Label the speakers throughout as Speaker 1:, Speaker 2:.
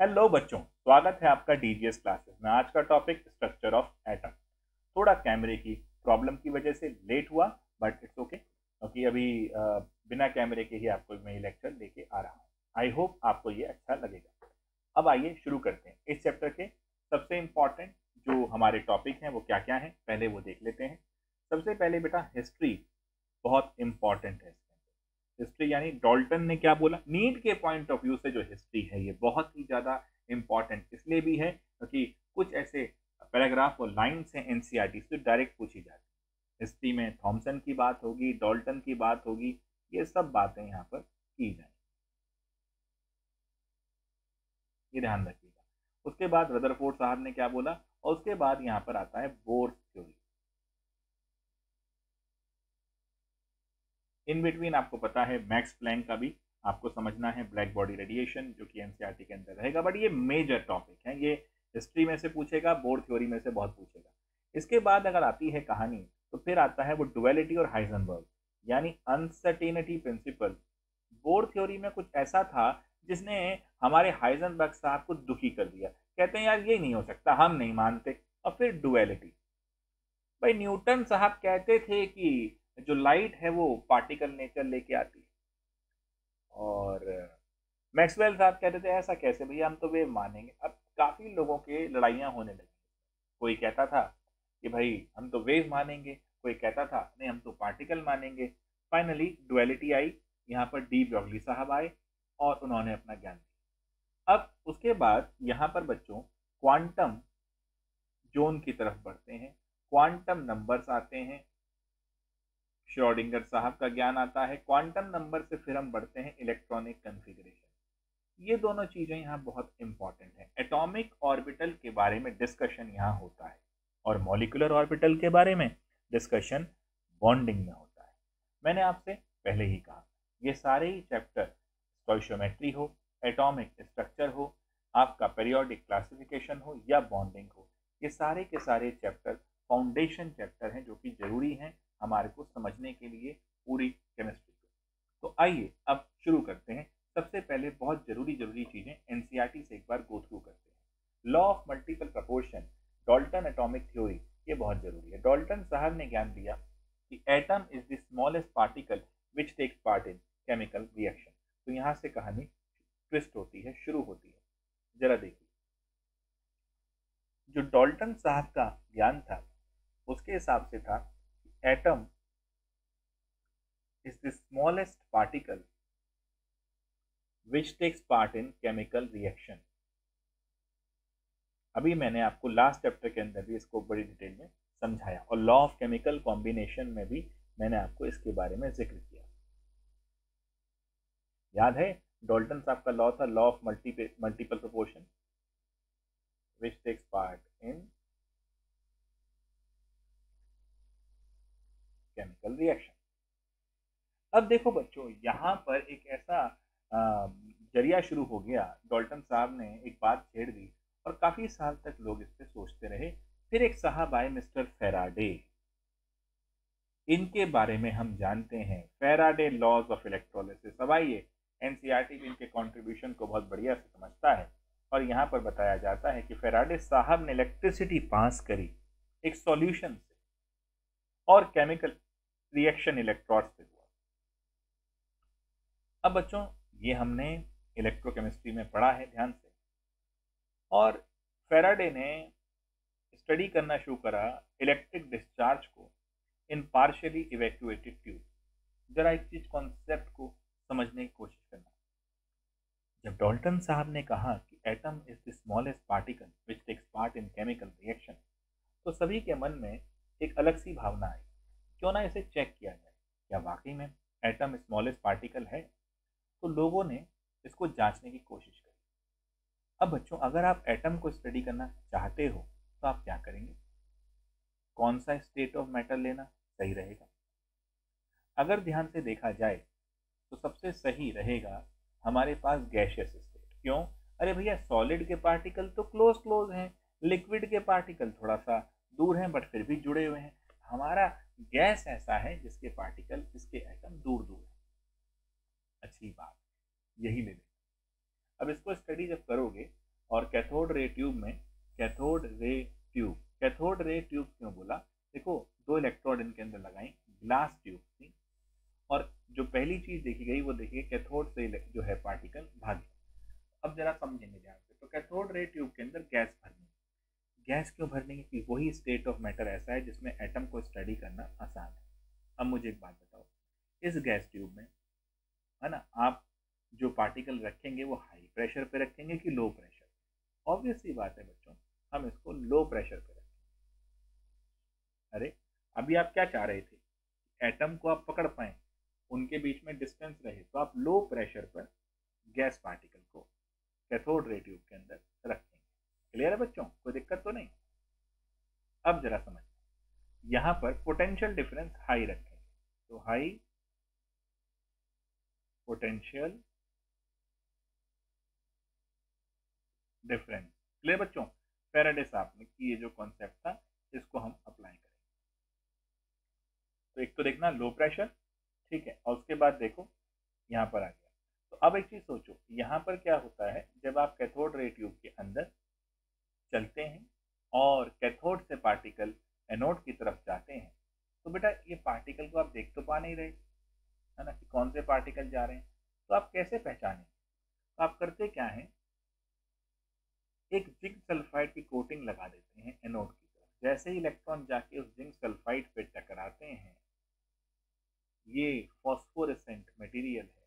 Speaker 1: Hello बच्चों, स्वागत है आपका डीजीएस क्लासेस में। आज का टॉपिक स्ट्रक्चर ऑफ एटम। थोड़ा कैमरे की प्रॉब्लम की वजह से लेट हुआ, बट इट्स ओके क्योंकि अभी बिना कैमरे के ही आपको मैं ये लेक्चर लेके आ रहा हूँ। आई होप आपको ये अच्छा लगेगा। अब आइए शुरू करते हैं। इस चैप्टर के सबसे इम्पॉर्टेंट जो हमारे टॉपिक हैं वो क्या क्या हैं, पहले वो देख लेते हैं। सबसे पहले बेटा हिस्ट्री बहुत इम्पॉर्टेंट है। हिस्ट्री यानी डॉल्टन ने क्या बोला, नीट के पॉइंट ऑफ व्यू से जो हिस्ट्री है ये बहुत ही ज़्यादा इम्पॉर्टेंट इसलिए भी है क्योंकि कुछ ऐसे पैराग्राफ और लाइन्स हैं एनसीईआरटी से डायरेक्ट पूछी जाती है। हिस्ट्री में थॉमसन की बात होगी, डॉल्टन की बात होगी, ये सब बातें यहाँ पर की जाएंगी, ये ध्यान रखिएगा। उसके बाद रदरफोर्ड साहब ने क्या बोला, और उसके बाद यहाँ पर आता है बोर थ्योरी। इन बिटवीन आपको पता है मैक्स प्लैंक का भी आपको समझना है, ब्लैक बॉडी रेडिएशन, जो कि एनसीईआरटी के अंदर रहेगा, बट ये मेजर टॉपिक है, ये हिस्ट्री में से पूछेगा, बोर थ्योरी में से बहुत पूछेगा। इसके बाद अगर आती है कहानी तो फिर आता है वो डुअलिटी और हाइजेनबर्ग यानी अनसर्टेनिटी प्रिंसिपल। बोर थ्योरी में कुछ ऐसा था जिसने हमारे हाइजेनबर्ग साहब को दुखी कर दिया, कहते हैं यार ये नहीं हो सकता, हम नहीं मानते। और फिर डुअलिटी, भाई न्यूटन साहब कहते थे कि जो लाइट है वो पार्टिकल नेचर लेके आती है, और मैक्सवेल साहब कहते थे ऐसा कैसे भैया, हम तो वेव मानेंगे। अब काफी लोगों के लड़ाइयाँ होने लगी। कोई कहता था कि भाई हम तो वेव मानेंगे, कोई कहता था नहीं हम तो पार्टिकल मानेंगे। फाइनली डुअलिटी आई, यहाँ पर डी ब्रॉगली साहब आए और उन्होंने अपना ज्ञान दिया। अब उसके बाद यहाँ पर बच्चों क्वांटम जोन की तरफ बढ़ते हैं, क्वांटम नंबर्स आते हैं, श्रोडिंगर साहब का ज्ञान आता है। क्वांटम नंबर से फिर हम बढ़ते हैं इलेक्ट्रॉनिक कन्फिग्रेशन। ये दोनों चीजें यहाँ बहुत इंपॉर्टेंट हैं। एटॉमिक ऑर्बिटल के बारे में डिस्कशन यहाँ होता है और मॉलिक्यूलर ऑर्बिटल के बारे में डिस्कशन बॉन्डिंग में होता है। मैंने आपसे पहले ही कहा ये सारे ही चैप्टर, स्टोइशियोमेट्री हो, एटॉमिक स्ट्रक्चर हो, आपका पीरियोडिक क्लासिफिकेशन हो या बॉन्डिंग हो, ये सारे के सारे चैप्टर फाउंडेशन चैप्टर हैं जो कि जरूरी हैं हमारे को समझने के लिए पूरी केमिस्ट्री को। तो आइए अब शुरू करते हैं। सबसे पहले बहुत जरूरी जरूरी चीजें एनसीईआरटी से एक बार गो थ्रू करते हैं। Law of multiple proportion, Dalton atomic theory, ये बहुत जरूरी है। डॉल्टन साहब ने ज्ञान दिया कि atom is the smallest particle which takes part in chemical reaction. तो यहाँ से कहानी ट्विस्ट होती है, शुरू होती है। जरा देखिए, जो डॉल्टन साहब का ज्ञान था उसके हिसाब से था atom is the smallest particle which takes part in chemical reaction। अभी मैंने आपको लास्ट चैप्टर के अंदर भी इसको बड़ी डिटेल में समझाया और लॉ ऑफ केमिकल कॉम्बिनेशन में भी मैंने आपको इसके बारे में जिक्र किया। याद है डॉल्टन साहब का लॉ था law of multiple proportion which takes part in chemical reaction. अब देखो बच्चों, यहाँ पर एक ऐसा जरिया शुरू हो गया, डॉल्टन साहब ने एक बात छेड़ दी और काफी साल तक लोग इस पे सोचते रहे। फिर एक साहब आए मिस्टर फेराडे, इनके बारे में हम जानते हैं, फेराडे लॉज ऑफ इलेक्ट्रोलिसिस। अब आइए, एनसीईआरटी भी इनके कंट्रीब्यूशन को बहुत बढ़िया से समझता है और यहाँ पर बताया जाता है कि फेराडे साहब ने इलेक्ट्रिसिटी पास करी एक सॉल्यूशन से और केमिकल रिएक्शन इलेक्ट्रोड से हुआ। अब बच्चों ये हमने इलेक्ट्रोकेमिस्ट्री में पढ़ा है ध्यान से, और फेराडे ने स्टडी करना शुरू करा इलेक्ट्रिक डिस्चार्ज को इन पार्शियली इवैक्यूएटेड ट्यूब। जरा एक चीज कॉन्सेप्ट को समझने की कोशिश करना। जब डॉल्टन साहब ने कहा कि atom is the smallest particle which takes part in chemical reaction, तो सभी के मन में एक अलग सी भावना आई, क्यों ना इसे चेक किया जाए, क्या वाकई में एटम स्मॉलेस्ट पार्टिकल है। तो लोगों ने इसको जांचने की कोशिश करी। अब बच्चों अगर आप एटम को स्टडी करना चाहते हो तो आप क्या करेंगे, कौन सा स्टेट ऑफ मैटर लेना सही रहेगा। अगर ध्यान से देखा जाए तो सबसे सही रहेगा हमारे पास गैशियस स्टेट। क्यों, अरे भैया सॉलिड के पार्टिकल तो क्लोज क्लोज हैं, लिक्विड के पार्टिकल थोड़ा सा दूर हैं बट फिर भी जुड़े हुए हैं। हमारा गैस ऐसा है जिसके पार्टिकल, जिसके एटम दूर दूर है। अच्छी बात, यही ले लें। अब इसको स्टडी जब करोगे और कैथोड रे ट्यूब में कैथोड रे ट्यूब क्यों बोला? देखो, दो इलेक्ट्रोड इनके अंदर लगाई, ग्लास ट्यूब थी, और जो पहली चीज देखी गई वो देखिए कैथोड से जो है पार्टिकल भागे। अब जरा समझेंगे ध्यान से। तो कैथोड रे ट्यूब के अंदर गैस भरनी, गैस क्यों भरनी है? कि वही स्टेट ऑफ मैटर ऐसा है जिसमें एटम को स्टडी करना आसान है। अब मुझे एक बात बताओ, इस गैस ट्यूब में, है ना, आप जो पार्टिकल रखेंगे वो हाई प्रेशर पे रखेंगे कि लो प्रेशर? ऑब्वियस सी बात है बच्चों, हम इसको लो प्रेशर पे रखेंगे। अरे अभी आप क्या चाह रहे थे? एटम को आप पकड़ पाए, उनके बीच में डिस्टेंस रहे, तो आप लो प्रेशर पर गैस पार्टिकल को कैथोड रे ट्यूब के अंदर रखेंगे। क्लियर है बच्चों? कोई दिक्कत तो नहीं? अब जरा समझ, यहां पर पोटेंशियल डिफरेंस हाई रखेंगे, तो हाई पोटेंशियल डिफरेंस। क्लियर बच्चों? फैराडे साहब ने की ये जो कॉन्सेप्ट था, इसको हम अप्लाई करें। तो एक तो देखना लो प्रेशर, ठीक है, और उसके बाद देखो यहाँ पर आ गया। तो अब एक चीज सोचो, यहाँ पर क्या होता है जब आप कैथोड रे ट्यूब के अंदर चलते हैं और कैथोड से पार्टिकल एनोड की तरफ जाते हैं, तो बेटा ये पार्टिकल को आप देख तो पा नहीं रहे, है ना, कि कौन से पार्टिकल जा रहे हैं। तो आप कैसे पहचानें? तो आप करते क्या है, एक जिंक सल्फाइड की कोटिंग लगा देते हैं एनोड की तरफ। जैसे ही इलेक्ट्रॉन जाके उस जिंक सल्फाइड पे टकराते हैं, ये फॉस्फोरेसेंट मटेरियल है,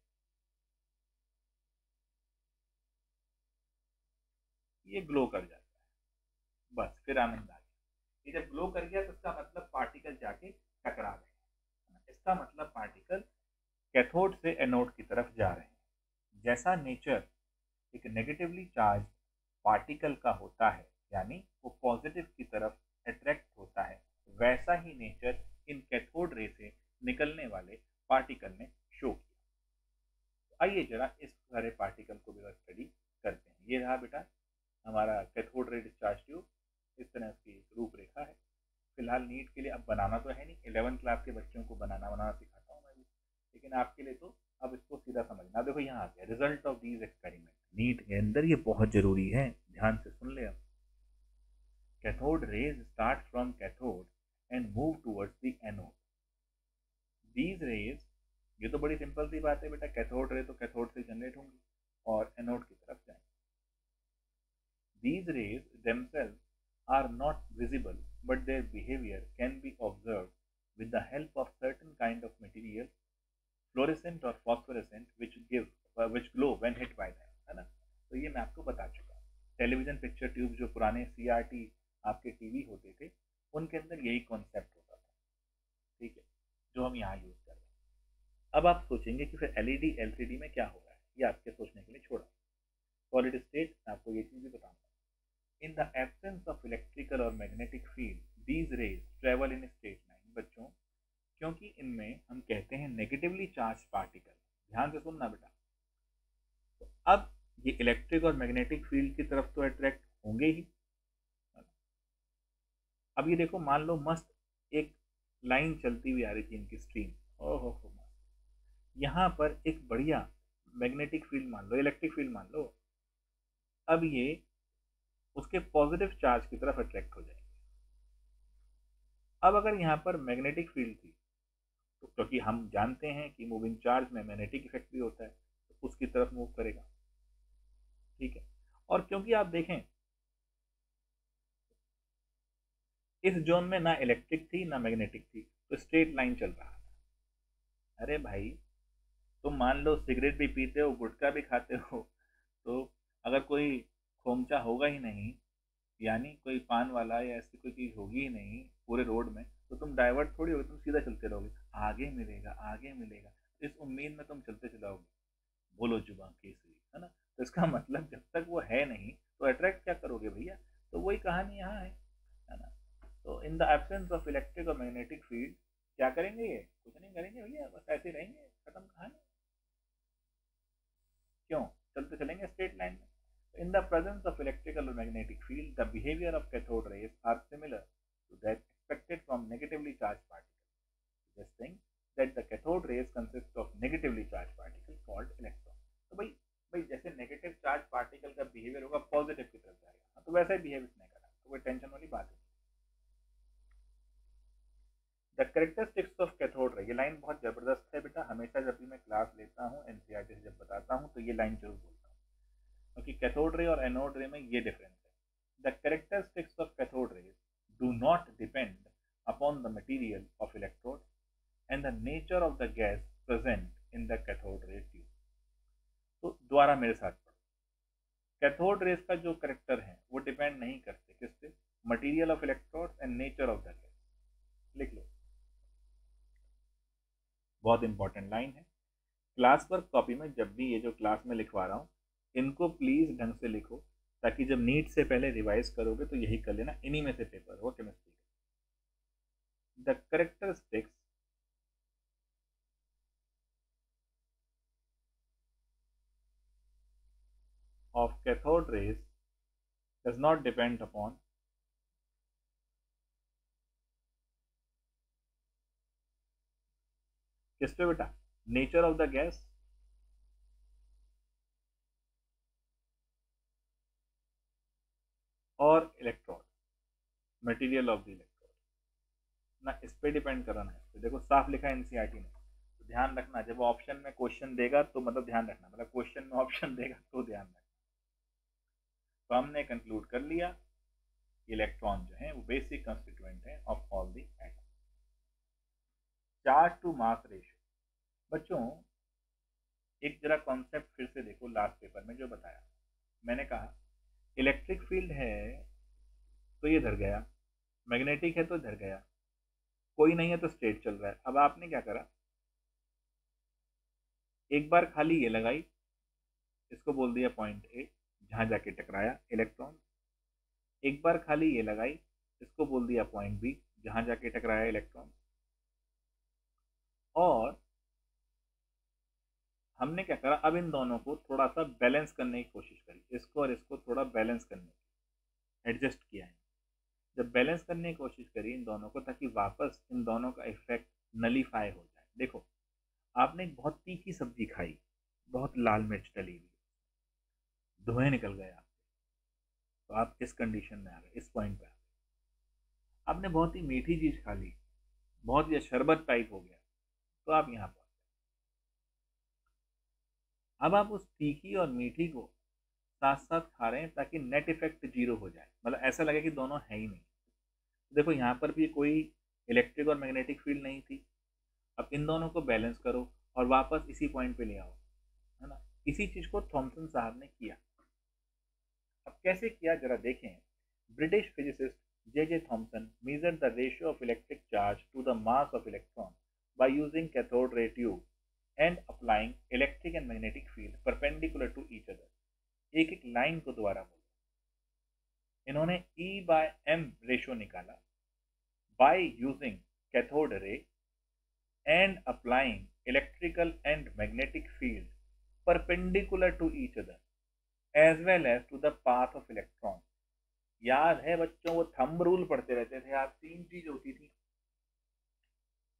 Speaker 1: ये ग्लो कर जाता है। बस फिर आनंद आ गया। ये जब ग्लो कर गया तो इसका मतलब पार्टिकल जाके टकरा रहे हैं, इसका मतलब पार्टिकल कैथोड से एनोड की तरफ जा रहे हैं। जैसा नेचर एक नेगेटिवली चार्ज पार्टिकल का होता है, यानी वो पॉजिटिव की तरफ अट्रैक्ट होता है, वैसा ही नेचर इन कैथोड रे से निकलने वाले पार्टिकल ने शो किया। आइए जरा इस सारे पार्टिकल को भी स्टडी करते हैं। ये रहा बेटा हमारा कैथोड रे डिस्चार्ज ट्यूब, इस तरह की रूपरेखा है। फिलहाल नीट के लिए अब बनाना तो है नहीं, 11th क्लास के बच्चों को बनाना सिखाता हूँ मैं भी, लेकिन आपके लिए तो अब इसको सीधा समझना। देखो यहाँ आ गया result of these experiment, NEET के अंदर ये बहुत जरूरी है, ध्यान से सुन ले। अब cathode rays start from cathode and move towards the anode. These raise, ये तो बड़ी सिंपल सी बात है बेटा, कैथोड रे तो कैथोड से जनरेट होंगी और एनोड की तरफ जाएंगे। These rays themselves are not visible, but their behavior can be observed with the help of certain kind of material, fluorescent or phosphorescent, which glow when hit by them, है ना? तो ये मैं आपको बता चुका। टेलीविजन पिक्चर ट्यूब जो पुराने CRT आपके टीवी होते थे, उनके अंदर यही कॉन्सेप्ट होता था, ठीक है, जो हम यहाँ यूज कर रहे हैं। अब आप सोचेंगे कि फिर LED LCD में क्या होगा, ये आपके सोचने के लिए छोड़ा। सॉलिड स्टेट, आपको ये चीज भी बताऊंगा। In the absence of electrical or magnetic field, these rays travel in a straight line। बच्चों, क्योंकि इनमें हम कहते हैं नेगेटिवली चार्ज पार्टिकल, ध्यान से सुनना बेटा, तो अब ये इलेक्ट्रिक और मैग्नेटिक फील्ड की तरफ तो अट्रैक्ट होंगे ही। अब ये देखो, मान लो मस्त एक लाइन चलती हुई आ रही थी इनकी स्ट्रीम, ओहो मस्त, यहाँ पर एक बढ़िया मैग्नेटिक फील्ड मान लो, इलेक्ट्रिक फील्ड मान लो, अब ये उसके पॉजिटिव चार्ज की तरफ अट्रैक्ट हो जाएंगे। अब अगर यहाँ पर मैग्नेटिक फील्ड थी, तो क्योंकि हम जानते हैं कि मूविंग चार्ज में मैग्नेटिक इफेक्ट भी होता है, तो उसकी तरफ मूव करेगा, ठीक है। और क्योंकि आप देखें इस जोन में ना इलेक्ट्रिक थी ना मैग्नेटिक थी, तो स्ट्रेट लाइन चल रहा था। अरे भाई, तुम मान लो सिगरेट भी पीते हो, गुटखा भी खाते हो, तो अगर कोई खोमचा होगा ही नहीं, यानी कोई पान वाला या ऐसी कोई चीज होगी ही नहीं पूरे रोड में, तो तुम डाइवर्ट थोड़ी होगे, तुम सीधा चलते रहोगे, आगे मिलेगा आगे मिलेगा, इस उम्मीद में तुम चलते चलाओगे, बोलो जुबान केसरी, है ना। तो इसका मतलब जब तक वो है नहीं तो अट्रैक्ट क्या करोगे भैया? तो वही कहानी यहाँ है ना। तो in the absence of electric और मैग्नेटिक फील्ड क्या करेंगे? ये कुछ नहीं करेंगे भैया, बस ऐसे रहेंगे, खत्म कहानी। क्यों? चलते चलेंगे स्ट्रेट लाइन में। In the presence of electrical or magnetic field, the behavior of cathode rays are similar to that expected from negatively charged particles, suggesting that the cathode rays consist of negatively charged particles called electrons। तो भाई जैसे negative charge particle का behaviour होगा positive की वैसा ही behave इसने करा, तो कोई टेंशन वाली बात नहीं। The characteristics of cathode ray, ये लाइन बहुत जबरदस्त है बेटा, हमेशा जब भी मैं क्लास लेता हूँ एनसीईआरटी से जब बताता हूँ तो ये लाइन जरूर बोलता हूँ, क्योंकि कैथोड रे और एनोड रे में ये डिफरेंस है। The characteristics of cathode rays do not depend upon the material of electrode and the nature of the gas present in the cathode ray tube. तो दोबारा मेरे साथ पढ़ो, कैथोड रेज का जो करेक्टर है वो डिपेंड नहीं करते किस पे, material of electrode and nature of the gas. लिख लो, बहुत इंपॉर्टेंट लाइन है। क्लास वर्क कॉपी में जब भी ये जो क्लास में लिखवा रहा हूँ इनको प्लीज ढंग से लिखो, ताकि जब नीट से पहले रिवाइज करोगे तो यही कर लेना, इन्हीं में से पेपर हो केमिस्ट्री का। The characteristics of cathode rays does not depend upon किस पे बेटा, नेचर ऑफ द गैस और electrode, material of the electrode ना, इस पे डिपेंड करना है। तो देखो साफ लिखा है एनसीईआरटी ने, तो ध्यान रखना जब ऑप्शन में क्वेश्चन देगा तो मतलब ध्यान रखना, मतलब क्वेश्चन में ऑप्शन देगा तो ध्यान रखना। तो हमने कंक्लूड कर लिया इलेक्ट्रॉन जो है वो बेसिक कंस्टिट्यूएंट है of all the atom. Charge to mass ratio, बच्चों एक जरा कॉन्सेप्ट फिर से देखो, लास्ट पेपर में जो बताया मैंने, कहा इलेक्ट्रिक फील्ड है तो ये इधर गया, मैग्नेटिक है तो इधर गया, कोई नहीं है तो स्ट्रेट चल रहा है। अब आपने क्या करा, एक बार खाली ये लगाई, इसको बोल दिया पॉइंट ए, जहां जाके टकराया इलेक्ट्रॉन। एक बार खाली ये लगाई, इसको बोल दिया पॉइंट बी, जहां जाके टकराया इलेक्ट्रॉन। और हमने क्या करा, अब इन दोनों को थोड़ा सा बैलेंस करने की कोशिश करी, इसको और इसको थोड़ा बैलेंस करने की, एडजस्ट किया है। जब बैलेंस करने की कोशिश करी इन दोनों को, ताकि वापस इन दोनों का इफेक्ट नलीफाई हो जाए। देखो आपने एक बहुत तीखी सब्जी खाई, बहुत लाल मिर्च डली हुई, धुएं निकल गए आप, तो आप इस कंडीशन में आ गए, इस पॉइंट पे आ गए। आपने बहुत ही मीठी चीज खा ली, बहुत ही शरबत टाइप हो गया, तो आप यहाँ पर। अब आप उस तीखी और मीठी को साथ साथ खा रहे हैं ताकि नेट इफेक्ट जीरो हो जाए, मतलब ऐसा लगे कि दोनों है ही नहीं। देखो यहाँ पर भी कोई इलेक्ट्रिक और मैग्नेटिक फील्ड नहीं थी। अब इन दोनों को बैलेंस करो और वापस इसी पॉइंट पे ले आओ, है ना। इसी चीज को थॉमसन साहब ने किया। अब कैसे किया जरा देखें। British physicist J Thomson measured the ratio of electric charge to the mass of electron by using cathode ray tube and applying electric and magnetic field perpendicular to each other। एक एक लाइन को दोबारा बोलो। इन्होंने E/m ratio निकाला by using cathode ray and applying electrical and magnetic field perpendicular to each other as well as to the path of electron। याद है बच्चों, वो थंब रूल पढ़ते रहते थे आप, तीन चीज होती थी,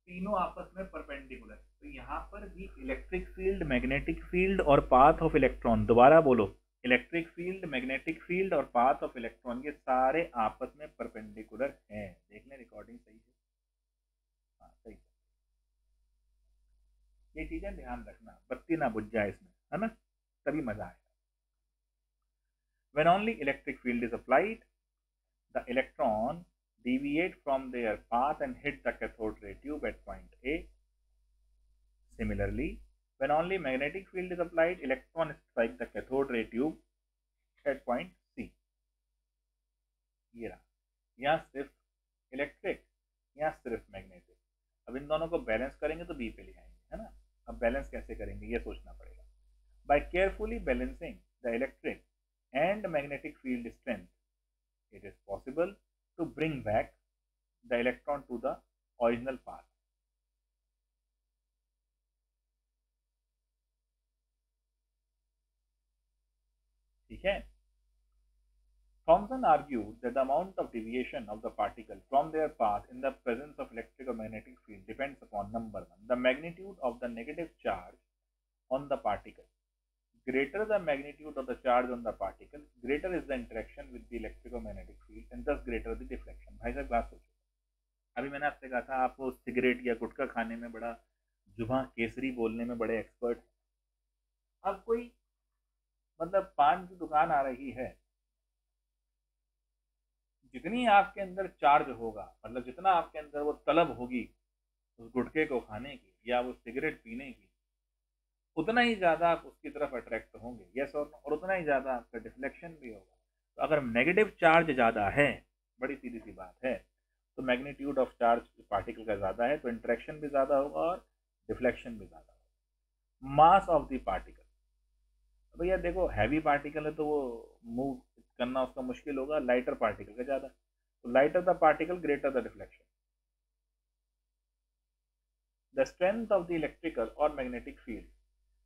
Speaker 1: तीनों आपस में परपेंडिकुलर। तो यहाँ पर भी इलेक्ट्रिक फील्ड, मैग्नेटिक फील्ड और पाथ ऑफ इलेक्ट्रॉन, दोबारा बोलो, इलेक्ट्रिक फील्ड, मैग्नेटिक फील्ड और पाथ ऑफ इलेक्ट्रॉन, ये सारे आपस में परपेंडिकुलर हैं। देख लें रिकॉर्डिंग सही है, हाँ सही, ये चीजें ध्यान रखना, बत्ती ना बुझ जाए इसमें, है ना, तभी मजा आएगा। When only electric field is applied, the electron deviate from their path and hit the cathode ray tube at point A. Similarly, when only magnetic field is applied, electron strike the cathode ray tube at point C। ये रहा, यहाँ सिर्फ electric, यहाँ सिर्फ magnetic. अब इन दोनों को balance करेंगे तो बी पे ले आएंगे, है ना। अब बैलेंस कैसे करेंगे ये सोचना पड़ेगा। By carefully balancing the electric and magnetic field strength, it is possible to bring back the electron to the original path। ठीक है। Thomson argued that the amount of deviation of the particle from their path in the presence of electric or magnetic field depends upon number one, the magnitude of the negative charge on the particle, greater the magnitude of the charge on the particle, greater is the interaction with the electromagnetic field and thus greater the deflection. भाई साहब बात सोचो, अभी मैंने आपसे कहा था आप सिगरेट या गुटखा खाने में बड़ा जुबां केसरी बोलने में बड़े एक्सपर्ट। अब कोई मतलब पान की दुकान आ रही है, जितनी आपके अंदर चार्ज होगा, मतलब जितना आपके अंदर वो तलब होगी उस गुटखे को खाने की या वो सिगरेट पीने की, उतना ही ज़्यादा आप उसकी तरफ अट्रैक्ट होंगे, यस और नो, और उतना ही ज़्यादा आपका डिफ्लेक्शन भी होगा। तो अगर नेगेटिव चार्ज ज़्यादा है, बड़ी सीधी सी बात है, तो मैग्नीट्यूड ऑफ चार्ज पार्टिकल का ज़्यादा है तो इंटरेक्शन भी ज़्यादा होगा और डिफ्लेक्शन भी ज़्यादा होगा। मास ऑफ द पार्टिकल, तो भैया देखो हैवी पार्टिकल है तो वो मूव करना उसका मुश्किल होगा, लाइटर पार्टिकल का ज़्यादा, तो lighter the particle greater the deflection. The strength of the electrical और magnetic field,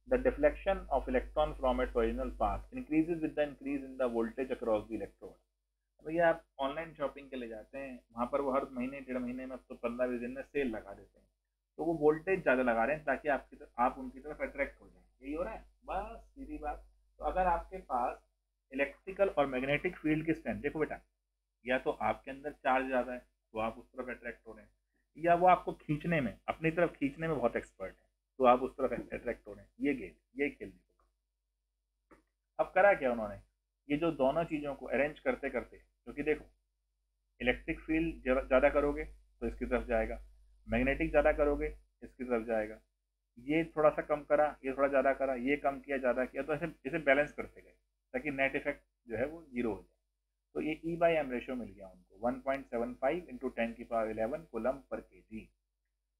Speaker 1: the deflection of electron from its original path increases with the increase in the voltage across the electrode। भैया आप online shopping के लिए जाते हैं, वहाँ पर वो हर महीने 1.5 महीने में, अब तो 15-20 दिन में सेल लगा देते हैं, तो वो वोल्टेज ज़्यादा लगा रहे हैं ताकि आप उनकी तरफ अट्रैक्ट हो जाए, यही हो रहा है, बस सीधी बात। तो अगर आपके पास इलेक्ट्रिकल और मैग्नेटिक फील्ड की स्ट्रेंथ, देखो बेटा, या तो आपके अंदर चार्ज ज़्यादा है तो आप उस तरफ अट्रैक्ट हो रहे हैं, या वो आपको खींचने में, अपनी तरफ खींचने में बहुत एक्सपर्ट है तो आप उस तरफ अट्रैक्ट हो रहे हैं। ये गेम, ये खेल। अब करा क्या उन्होंने, ये जो दोनों चीज़ों को अरेंज करते करते, क्योंकि देखो इलेक्ट्रिक फील्ड ज़्यादा करोगे तो इसकी तरफ जाएगा, मैग्नेटिक ज़्यादा करोगे इसकी तरफ जाएगा, ये थोड़ा सा कम करा, ये थोड़ा ज़्यादा करा, ये कम किया, ज़्यादा किया, तो ऐसे इसे बैलेंस करते गए ताकि नेट इफेक्ट जो है वो जीरो हो जाए। तो ये E/m रेशियो मिल गया उनको 1.75 × 10⁻11 coulomb per kg।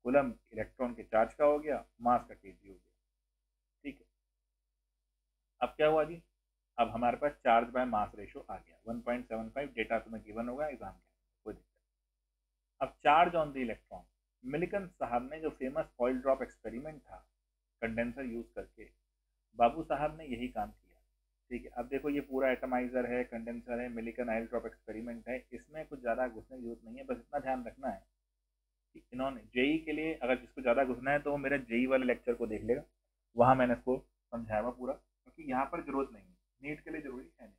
Speaker 1: Coulomb electron के चार्ज का हो गया, मास का kg हो गया, ठीक है। अब क्या हुआ जी, अब हमारे पास चार्ज बाय मास रेशियो आ गया 1.75, डेटा तुम्हें गिवन होगा एग्जाम के, कोई दिक्कत। अब charge on the electron, Millikan साहब ने जो फेमस ऑयल ड्रॉप एक्सपेरिमेंट था कंडेंसर यूज करके, बाबू साहब ने यही काम किया, ठीक है। अब देखो ये पूरा एटमाइजर है, कंडेंसर है, मिलिकन ऑयल ड्रॉप एक्सपेरिमेंट है, इसमें कुछ ज़्यादा घुसने की जरूरत नहीं है, बस इतना ध्यान रखना है कि इन्होंने जेई के लिए, अगर जिसको ज़्यादा घुसना है तो वो मेरे जेई वाले लेक्चर को देख लेगा, वहाँ मैंने इसको समझाया हुआ पूरा, क्योंकि यहाँ पर जरूरत नहीं है, नीट के लिए जरूरी है नहीं।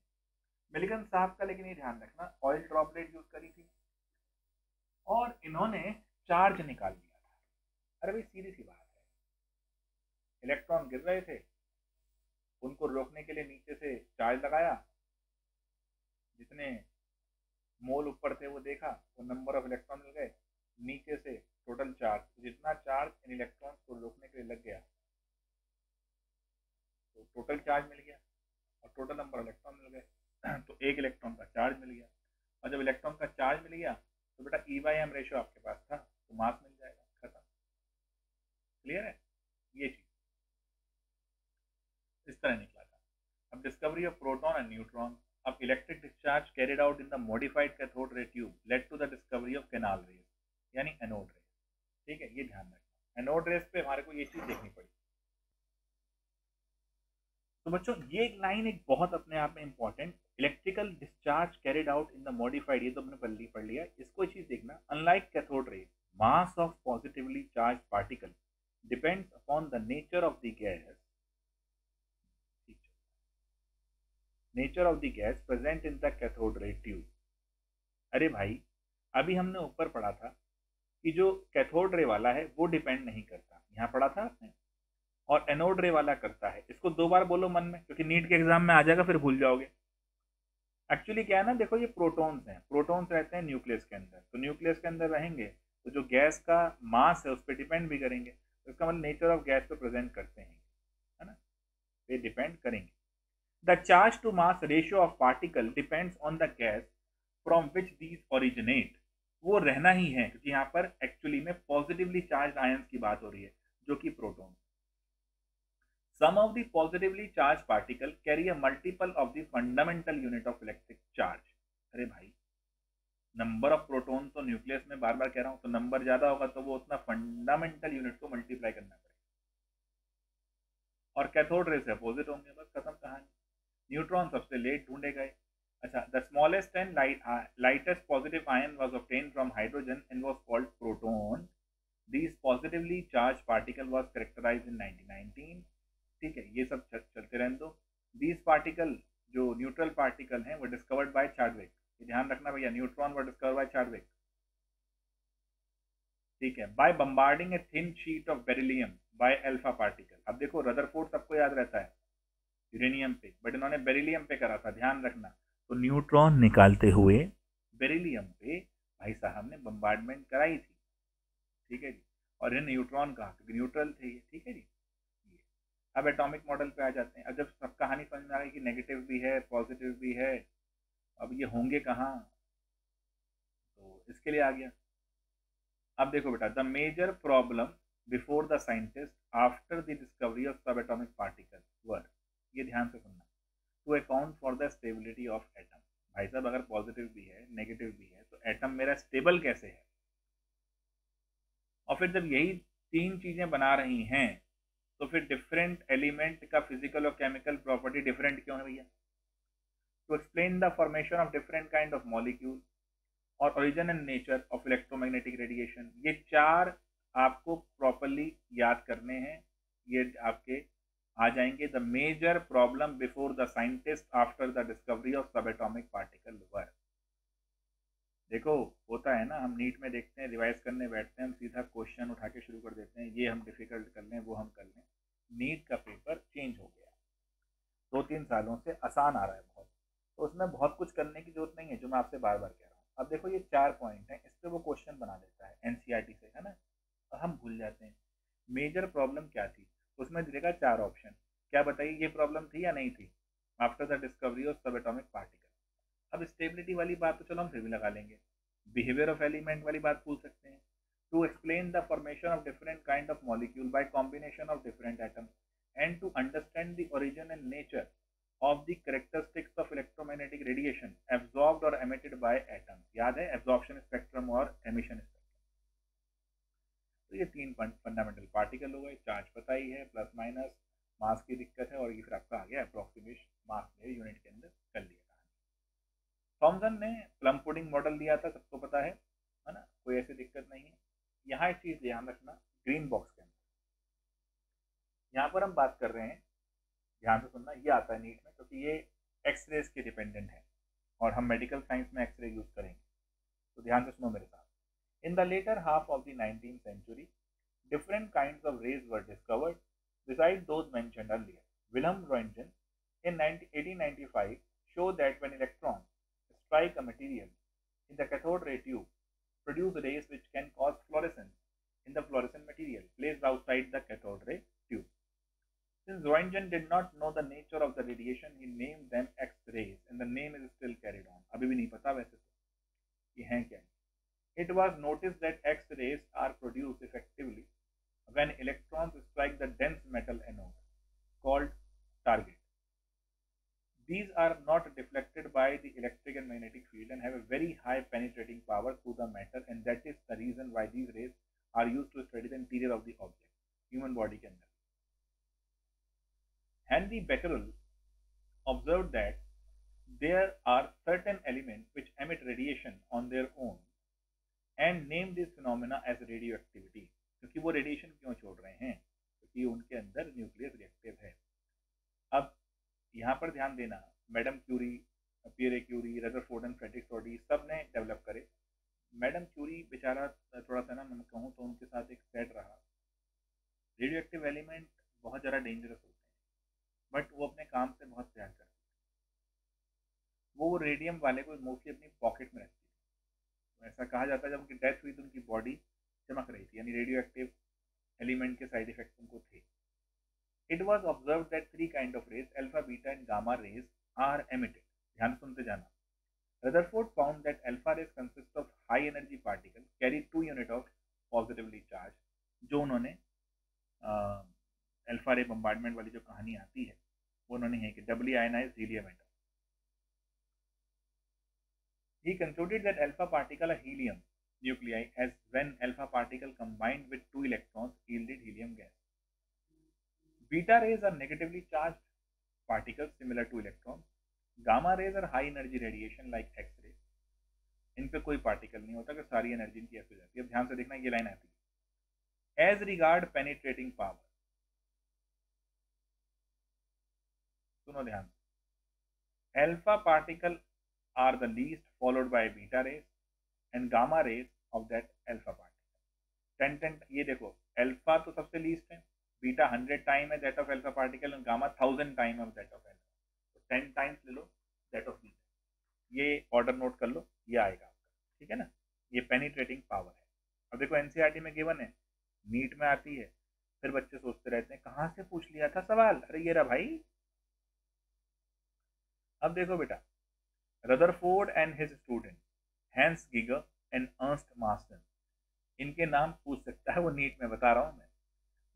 Speaker 1: मिलिकन साहब का लेकिन ये ध्यान रखना, ऑयल ड्रॉपलेट यूज करी थी और इन्होंने चार्ज निकाल लिया था। अरे भाई सीधी सी बात है, इलेक्ट्रॉन गिर रहे थे, उनको रोकने के लिए नीचे से चार्ज लगाया, जितने मोल ऊपर थे वो देखा, वो नंबर ऑफ इलेक्ट्रॉन मिल गए, नीचे से टोटल चार्ज, जितना चार्ज इन इलेक्ट्रॉन्स को रोकने के लिए लग गया तो टोटल चार्ज मिल गया और टोटल नंबर ऑफ इलेक्ट्रॉन मिल गए तो एक इलेक्ट्रॉन का चार्ज मिल गया, और जब इलेक्ट्रॉन का चार्ज मिल गया तो बेटा E/m रेशियो आपके पास था तो मास मिल जाएगा, खत्म। क्लियर है, ये चीज इस तरह निकला था। अब discovery of proton and neutron, अब electric discharge carried out in the modified cathode ray tube led to the discovery of canal rays, यानी एनोड रेज, ठीक है, ये ध्यान रखना। एनोड रेज पे हमारे को ये चीज देखनी पड़ी। तो बच्चों ये एक लाइन एक बहुत अपने आप में important, electrical discharge carried out in the modified, ये तो अपने पढ़ लिया, इसको चीज देखना। Unlike cathode rays, mass of positively charge particle depends upon the nature of the gas, nature of the gas present in the cathode ray tube. अरे भाई अभी हमने ऊपर पढ़ा था कि जो कैथोड रे वाला है वो डिपेंड नहीं करता, यहाँ पढ़ा था आपने, और एनोड रे वाला करता है। इसको 2 बार बोलो मन में, क्योंकि नीट के एग्जाम में आ जाएगा फिर भूल जाओगे। एक्चुअली क्या है ना, देखो ये प्रोटॉन्स हैं, प्रोटॉन्स रहते हैं न्यूक्लियस के अंदर, तो न्यूक्लियस के अंदर रहेंगे तो जो गैस का मास है उस पर डिपेंड भी करेंगे, तो इसका मतलब नेचर ऑफ गैस पे प्रेजेंट करते हैं, है ना, ये डिपेंड करेंगे। The charge to mass ratio of particle depends on the gas from which these originate, वो रहना ही है क्योंकि यहाँ पर एक्चुअली में पॉजिटिवली चार्ज आयंस की बात हो रही है जो कि proton. Some of the positively charged particle carry a multiple of the fundamental unit of electric charge। अरे भाई नंबर ऑफ प्रोटॉन तो न्यूक्लियस में बार बार कह रहा हूं, तो नंबर ज्यादा होगा तो वो उतना फंडामेंटल यूनिट को मल्टीप्लाई करना पड़ेगा, और कैथोड रे से अपोजिट होंगे, बस खत्म कहानी। न्यूट्रॉन सबसे लेट ढूंढे गए। अच्छा, the smallest and lightest positive ion was obtained from hydrogen and was called proton। These positively charged particle was characterized in 1919 ठीक है, ये सब चलते रहने दो। दीज पार्टिकल, जो न्यूट्रल पार्टिकल हैं, वो डिस्कवर्ड बाय चार्विक। ध्यान रखना भैया, neutron were discovered by Chadwick, ठीक है, by bombarding a thin sheet of beryllium by alpha particle. अब देखो रदरफोर्ड सबको याद रहता है यूरेनियम पे, बट इन्होंने बेरिलियम पे करा था, ध्यान रखना। तो न्यूट्रॉन निकालते हुए बेरिलियम पे भाई साहब ने बम्बार्डमेंट कराई थी, ठीक है जी, और इन्हें न्यूट्रॉन कहा क्योंकि न्यूट्रल थे ये, ठीक है जी। अब एटॉमिक मॉडल पे आ जाते हैं। अब जब सब कहानी समझ में आ गई कि नेगेटिव भी है पॉजिटिव भी है, अब ये होंगे कहाँ, तो इसके लिए आ गया। अब देखो बेटा, the major problem before the scientist after the discovery of sub atomic particle were, ये ध्यान से सुनना, to account for the stability of atom. भाई साहब अगर पॉजिटिव भी है नेगेटिव भी है तो एटम मेरा स्टेबल कैसे है, और फिर जब यही तीन चीजें बना रही हैं तो फिर डिफरेंट एलिमेंट का फिजिकल और केमिकल प्रॉपर्टी डिफरेंट क्यों है भैया। To explain the formation of different kind of molecule और origin and nature of electromagnetic radiation, ये चार आपको प्रॉपरली याद करने हैं, ये आपके आ जाएंगे। The major problem before the scientist after the discovery of sub atomic particle were. देखो होता है ना, हम नीट में देखते हैं, रिवाइज करने बैठते हैं, हम सीधा क्वेश्चन उठा के शुरू कर देते हैं, ये हम डिफिकल्ट कर लें वो हम कर लें। नीट का पेपर चेंज हो गया, 2-3 सालों से आसान आ रहा है बहुत, तो उसमें बहुत कुछ करने की जरूरत नहीं है, जो मैं आपसे बार बार कह रहा हूँ। अब देखो ये 4 पॉइंट हैं, इस पर वो क्वेश्चन बना देता है एनसीईआरटी से, है ना, और हम भूल जाते हैं। मेजर प्रॉब्लम क्या थी, उसमें दिखेगा 4 ऑप्शन, क्या बताइए ये प्रॉब्लम थी या नहीं थी after the discovery of sub atomic particle. अब स्टेबिलिटी वाली बात तो चलो हम फिर भी लगा लेंगे, बिहेवियर ऑफ एलिमेंट वाली बात पूछ सकते हैं, to explain the formation of different kind of molecule by combination of different atom and to understand the origin and nature of the characteristics of electromagnetic radiation absorbed or emitted by atoms। याद है absorption spectrum और emission spectrum. तो ये 3 fundamental particle हो गए, charge पता ही है, plus minus, मास की दिक्कत है, और ये फिर आपका आ गया अप्रोक्सीमेट मास में यूनिट के अंदर कर लिया। थॉमसन ने प्लम पुडिंग मॉडल दिया था, सबको पता है ना, कोई ऐसी दिक्कत नहीं है। यहाँ एक चीज ध्यान रखना, ग्रीन बॉक्स के अंदर यहाँ पर हम बात कर रहे हैं, ध्यान से सुनना, ये आता है नीट में क्योंकि ये एक्सरेज के डिपेंडेंट है और हम मेडिकल साइंस में एक्सरे यूज करेंगे, तो ध्यान से सुनो मेरे साथ। In the latter half of the 19th century different kinds of rays were discovered besides those mentioned earlier। Wilhelm Röntgen in 1895 showed that when electrons strike a material in the cathode ray tube produce rays which can cause fluorescence in the fluorescent material placed outside the cathode ray tube। Since Roentgen did not know the nature of the radiation, he named them X-rays, and the name is still carried on। अभी भी नहीं पता वैसे तो ये हैं क्या। It was noticed that X-rays are produced effectively when electrons strike the dense metal anode called target। These are not deflected by the electric and magnetic field and have a very high penetrating power through the matter, and that is the reason why these rays are used to study the interior of the object, human body के अंदर। Henry Becquerel observed that there are certain elements which emit radiation on their own and named this phenomena as radioactivity। क्योंकि वो radiation क्यों छोड़ रहे हैं, क्योंकि उनके अंदर न्यूक्लियस रिएक्टिव है। अब यहाँ पर ध्यान देना, madam Curie, Pierre Curie, Rutherford and Frederick Soddy सब ने डेवलप करे। मैडम क्यूरी बेचारा थोड़ा सा ना, मैं कहूँ तो उनके साथ एक सेट रहा। रेडियोएक्टिव एलिमेंट बहुत ज़्यादा डेंजरस होते हैं, बट वो अपने काम से बहुत प्यार करते हैं। वो रेडियम वाले को मोस्टली अपनी पॉकेट में रखती है। ऐसा कहा जाता है जब उनकी डेथ हुई तो उनकी बॉडी चमक रही थी, यानी रेडियो एक्टिव एलिमेंट के साइड इफेक्ट्स उनको थे। It was observe that 3 kind of rays, alpha, beta and gamma rays are emitted. ध्यान सुनते जाना। Rutherford found that alpha rays consist of high energy particles carry 2 unit of positively charged। जो उन्होंने alpha रे bombardment वाली जो कहानी आती है वो उन्होंने है कि doubly ionised helium atom. He concluded that alpha particle are helium nuclei, as when alpha particle combined with 2 electrons yielded helium gas। Beta rays are negatively charged particles similar to electrons। Gamma rays are high energy radiation like X-ray। इन पे कोई particle नहीं होता कि सारी energy इनकी ऐसे हो जाती है। अब ध्यान से देखना, ये लाइन आती है। एज रिगार्ड पेनिट्रेटिंग पावर, सुनो ध्यान से, alpha particle are the least followed by beta rays and gamma rays of that alpha particle. 10 ये देखो, अल्फा तो सबसे लीस्ट है, बीटा 100 टाइम है that of alpha particle and gamma 1000 time of that of alpha. तो 10 times ले लो that of beta. ये ऑर्डर नोट कर लो, ये आएगा आपका, ठीक है ना। ये पेनिट्रेटिंग पावर है। अब देखो एनसीईआरटी में गिवन है, नीट में आती है, फिर बच्चे सोचते रहते हैं कहाँ से पूछ लिया था सवाल, अरे ये रहा भाई। अब देखो बेटा, Rutherford and his student Hans Geiger and Ernest Marsden, इनके नाम पूछ सकता है वो नीट में, बता रहा हूँ मैं।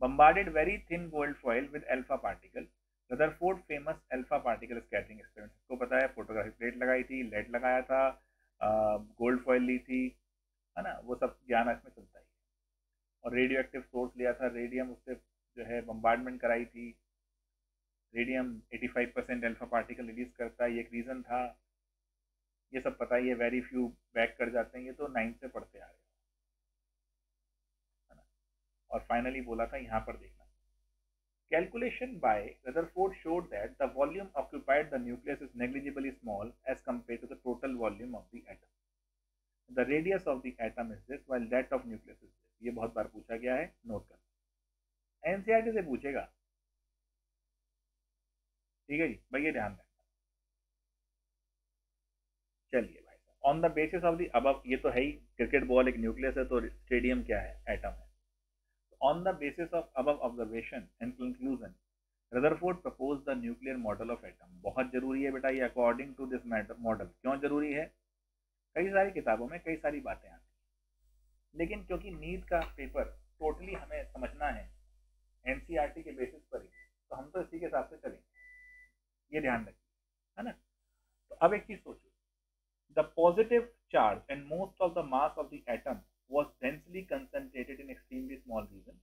Speaker 1: bombarded very thin gold foil with alpha particle, Rutherford famous alpha particle scattering experiment, को पता है, फोटोग्राफी प्लेट लगाई थी, लेड लगाया था, गोल्ड फॉइल ली थी, है ना, वो सब ज्ञान इसमें चलता ही है। और रेडियो एक्टिव सोर्स लिया था, रेडियम, उससे जो है बम्बार्डमेंट कराई थी। रेडियम 85% अल्फा पार्टिकल रिलीज करता है, ये एक रीज़न था। ये सब पता ही है, वेरी फ्यू बैक कर जाते हैं, ये तो 9 से पढ़ते आ रहे हैं, है ना। और फाइनली बोला था यहाँ पर देखना, calculation by Rutherford showed that the volume occupied the nucleus is negligibly small as compared to the total volume of the atom. The radius of the atom is this while that of nucleus is this. ये बहुत बार पूछा गया है, note कर, NCERT से पूछेगा, ठीक है जी भाई, ये ध्यान रखना। चलिए भाई, on the basis of the above, ये तो है ही, क्रिकेट बॉल एक न्यूक्लियस है, तो स्टेडियम क्या है, एटम है। On the basis of above observation and conclusion, Rutherford propose the nuclear model of atom. बहुत जरूरी है बेटा ये, अकॉर्डिंग टू दिस मॉडल। क्यों जरूरी है, कई सारी किताबों में कई सारी बातें आती हैं, लेकिन क्योंकि नीट का पेपर टोटली हमें समझना है एनसीईआरटी के बेसिस पर ही, तो हम तो इसी के हिसाब से चलेंगे, ये ध्यान रखिए, है ना। तो अब एक चीज सोचो, the positive charge and most of the mass of the atom was densely concentrated in extremely small region.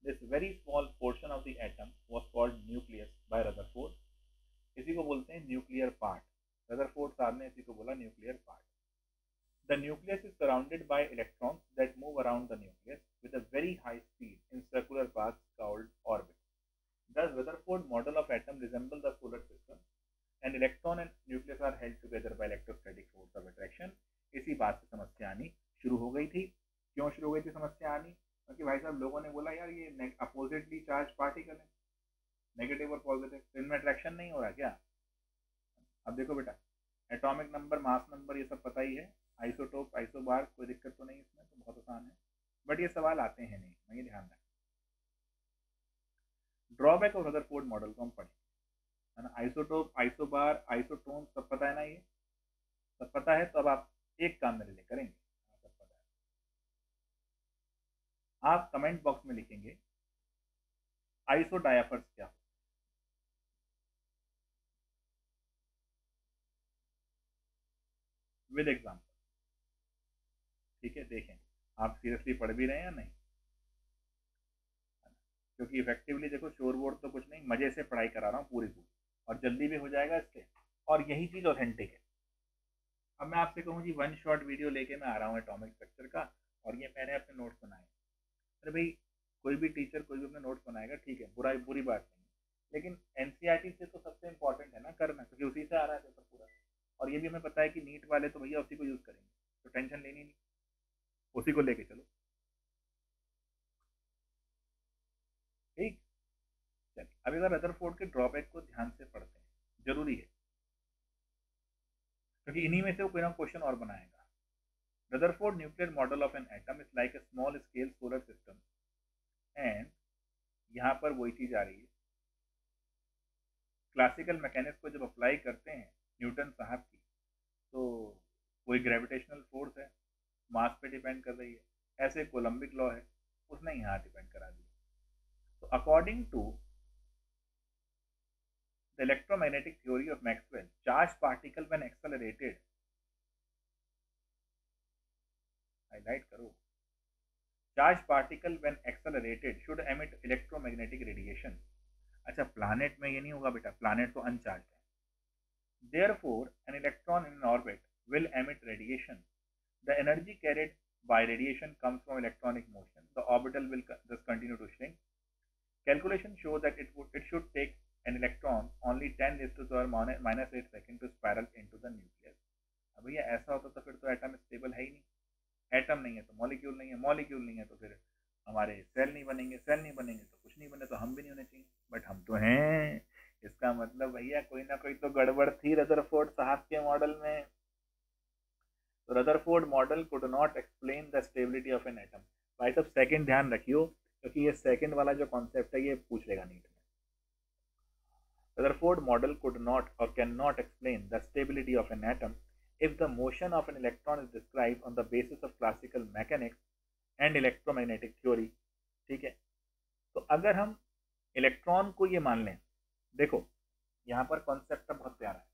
Speaker 1: This very small portion of the atom was called nucleus by Rutherford. इसी को बोलते हैं न्यूक्लियर पार्ट। रदरफोर्ड साहब ने इसी को बोला nuclear part. The nucleus is surrounded by electrons that move around the nucleus with a very high speed in circular paths called orbits. Thus, Rutherford model of atom resembles the solar system, and electron and nucleus are held together by electrostatic force of attraction. इसी बात से समस्या आनी शुरू हो गई थी। क्यों शुरू हो गई थी समस्या आनी, क्योंकि भाई साहब लोगों ने बोला यार ये अपोजिटली चार्ज पार्टिकल है, नेगेटिव और पॉजिटिव, तो इनमें अट्रैक्शन नहीं हो रहा क्या। अब देखो बेटा, एटॉमिक नंबर, मास नंबर, ये सब पता ही है, आइसोटोप, आइसोबार, कोई दिक्कत तो नहीं इसमें, तो बहुत आसान है, बट ये सवाल आते हैं नहीं, मैं ये ध्यान रखें। ड्रॉबैक ऑफ रदरफोर्ड मॉडल को हम पढ़ें, है ना। आइसोटोप, आइसोबार, आइसोटोन सब पता है ना, ये सब पता है, तो अब आप एक काम मेरे लिए करेंगे, सब पता है, आप कमेंट बॉक्स में लिखेंगे आइसोडायाफर्स क्या, विद एग्जाम्पल, ठीक है। देखें आप सीरियसली पढ़ भी रहे हैं या नहीं, क्योंकि इफेक्टिवली देखो, शोर वोर तो कुछ नहीं, मजे से पढ़ाई करा रहा हूँ पूरी पूरी, और जल्दी भी हो जाएगा इससे, और यही चीज़ ऑथेंटिक है। अब मैं आपसे कहूँ जी, वन शॉट वीडियो लेके मैं आ रहा हूँ एटॉमिक स्ट्रक्चर का, और ये मैंने अपने नोट्स बनाए। अरे भाई, कोई भी टीचर कोई भी अपने नोट्स बनाएगा, ठीक है, बुरी बात नहीं, लेकिन एनसीईआरटी से तो सबसे इंपॉर्टेंट है ना करना, क्योंकि उसी से आ रहा है पेपर पूरा, और ये भी हमें पता है कि नीट वाले तो भैया उसी को यूज़ करेंगे, तो टेंशन लेनी नहीं, उसी को लेके चलो, ठीक। चलिए अब अगर रदरफोर्ड के ड्रॉबैक को ध्यान से पढ़ते हैं, जरूरी है, क्योंकि इन्हीं में से वो कोई ना क्वेश्चन और बनाएगा। Rutherford nuclear model of an atom is like a small scale solar system, and यहाँ पर वही चीज आ रही है, क्लासिकल मैकेनिक्स को जब अप्लाई करते हैं न्यूटन साहब की, तो कोई ग्रेविटेशनल फोर्स है, मास पे डिपेंड कर रही है, ऐसे कोलम्बिक लॉ है, उसने यहाँ डिपेंड करा दिया। तो according to the electromagnetic theory of Maxwell, charge particle when accelerated, highlight करो, charge particle when accelerated should emit electromagnetic radiation. अच्छा, प्लैनेट में ये नहीं होगा बेटा, प्लैनेट तो अनचार्ज है, therefore an electron in an orbit will emit radiation. The energy carried by radiation comes from electronic motion. The orbital will thus continue to shrink. Calculations show that it should take an electron only 10 raised to the power minus 8 second to spiral into the nucleus. अब भैया ऐसा होता तो फिर तो atom stable है ही नहीं, atom नहीं है तो मॉलिक्यूल नहीं है, मॉलिक्यूल नहीं है तो फिर हमारे सेल नहीं बनेंगे, सेल नहीं बनेंगे तो कुछ नहीं बने, तो हम भी नहीं होने चाहिए, बट हम तो हैं। इसका मतलब भैया कोई ना कोई तो गड़बड़ थी रदरफोर्ड साहब के मॉडल में। तो Rutherford model could not explain the stability of an atom. भाई साहब सेकंड ध्यान रखियो, क्योंकि ये सेकंड वाला जो कॉन्सेप्ट है ये पूछ लेगा नीट में। Rutherford model could not or cannot explain the stability of an atom if the motion of an electron is described on the basis of classical mechanics and electromagnetic theory। ठीक है, तो अगर हम इलेक्ट्रॉन को ये मान लें, देखो यहाँ पर कॉन्सेप्ट बहुत प्यारा है।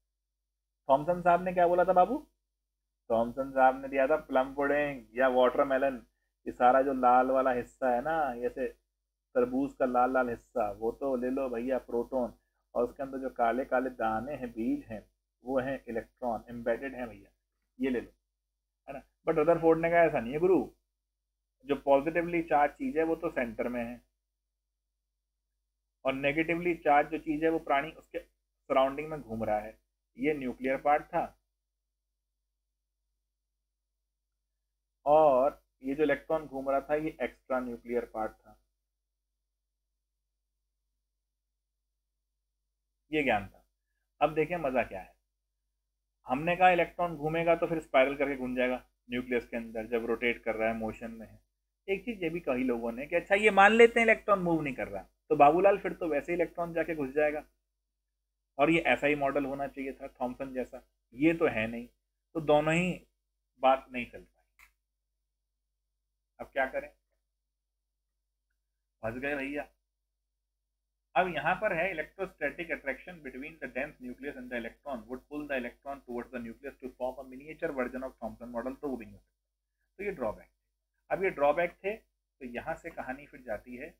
Speaker 1: थॉमसन साहब ने क्या बोला था बाबू? थॉमसन साहब ने दिया था प्लम पुडिंग या वाटरमेलन, ये सारा जो लाल वाला हिस्सा है ना, जैसे तरबूज का लाल लाल हिस्सा, वो तो ले लो भैया प्रोटॉन, और उसके अंदर जो काले काले दाने हैं, बीज हैं, वो हैं इलेक्ट्रॉन, एम्बेडेड हैं भैया, ये ले लो, है ना। बट रदरफोर्ड ने कहा ऐसा नहीं है गुरु, जो पॉजिटिवली चार्ज चीज है वो तो सेंटर में है, और नेगेटिवली चार्ज जो चीज है वो प्राणी उसके सराउंडिंग में घूम रहा है। ये न्यूक्लियर पार्ट था, और ये जो इलेक्ट्रॉन घूम रहा था ये एक्स्ट्रा न्यूक्लियर पार्ट था। ये ज्ञान था। अब देखें मजा क्या है। हमने कहा इलेक्ट्रॉन घूमेगा तो फिर स्पाइरल करके घूम जाएगा न्यूक्लियस के अंदर, जब रोटेट कर रहा है, मोशन में है। एक चीज ये भी कही लोगों ने कि अच्छा ये मान लेते हैं इलेक्ट्रॉन मूव नहीं कर रहा, तो बाबूलाल फिर तो वैसे ही इलेक्ट्रॉन जाके घुस जाएगा, और ये ऐसा ही मॉडल होना चाहिए था थॉमसन जैसा। ये तो है नहीं, तो दोनों ही बात नहीं चल पाई। अब क्या करें, फंस गए भैया। अब यहाँ पर है electrostatic attraction between the dense nucleus and the electron would pull the electron towards the nucleus to form a miniature version of Thomson model, तो वो भी नहीं हो सकता। तो ये ड्रॉबैक। अब ये ड्रॉबैक थे, तो यहाँ से कहानी फिर जाती है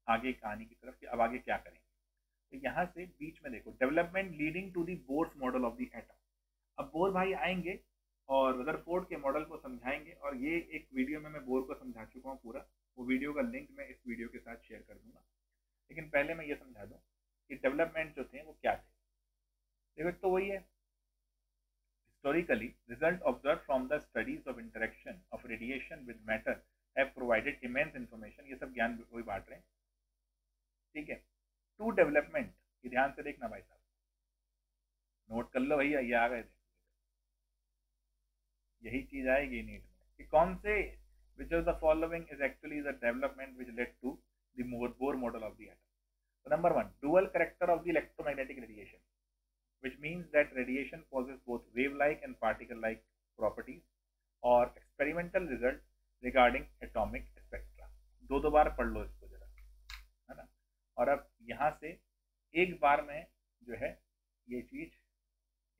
Speaker 1: आगे कहानी की तरफ कि अब आगे क्या करें। तो यहाँ से बीच में देखो, development leading to the Bohr's model of the atom. अब बोर भाई आएंगे और रदरफोर्ड के मॉडल को समझाएंगे, और ये एक वीडियो में मैं बोर को समझा चुका हूँ पूरा, वो वीडियो का लिंक मैं इस वीडियो के साथ शेयर कर दूंगा। लेकिन पहले मैं ये समझा दूं कि डेवलपमेंट जो थे वो क्या थे। देखो तो वही है, historically result observed from the studies of interaction of radiation with matter have provided immense information। ये सब ज्ञान वही बांट रहे हैं, ठीक है। टू डेवलपमेंट, ये ध्यान से देखना भाई साहब, नोट कर लो भैया, ये आ गए थे, यही चीज आएगी नीट में कि कौन से which of the following is actually the development which led to the Bohr model of the atom. So number one, dual character of the electromagnetic radiation, which means that radiation possesses both wave-like and particle-like properties, or experimental result regarding atomic spectra। दो बार पढ़ लो इसको जरा, है ना। और अब यहाँ से एक बार में जो है ये चीज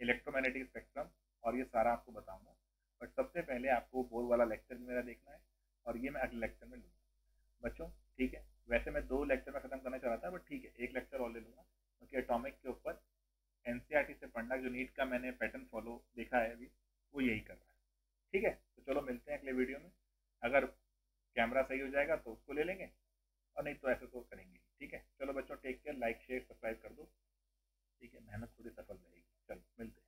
Speaker 1: इलेक्ट्रोमैग्नेटिक स्पेक्ट्रम और ये सारा आपको बताऊंगा, बट सबसे पहले आपको बोर वाला लेक्चर मेरा देखना है, और ये मैं अगले लेक्चर में लूँगा बच्चों, ठीक है। वैसे मैं 2 लेक्चर में खत्म करना चाह रहा था, बट ठीक है, एक लेक्चर और ले लूँगा, क्योंकि एटॉमिक के ऊपर एनसीईआरटी से पढ़ना, जो नीट का मैंने पैटर्न फॉलो देखा है अभी, वो यही कर रहा है, ठीक है। तो चलो मिलते हैं अगले वीडियो में, अगर कैमरा सही हो जाएगा तो उसको ले लेंगे, और नहीं तो ऐसे तो करेंगे, ठीक है। चलो बच्चों, take care, like share subscribe कर दो, ठीक है, मेहनत थोड़ी सफल रहेगी। चलो मिलते हैं।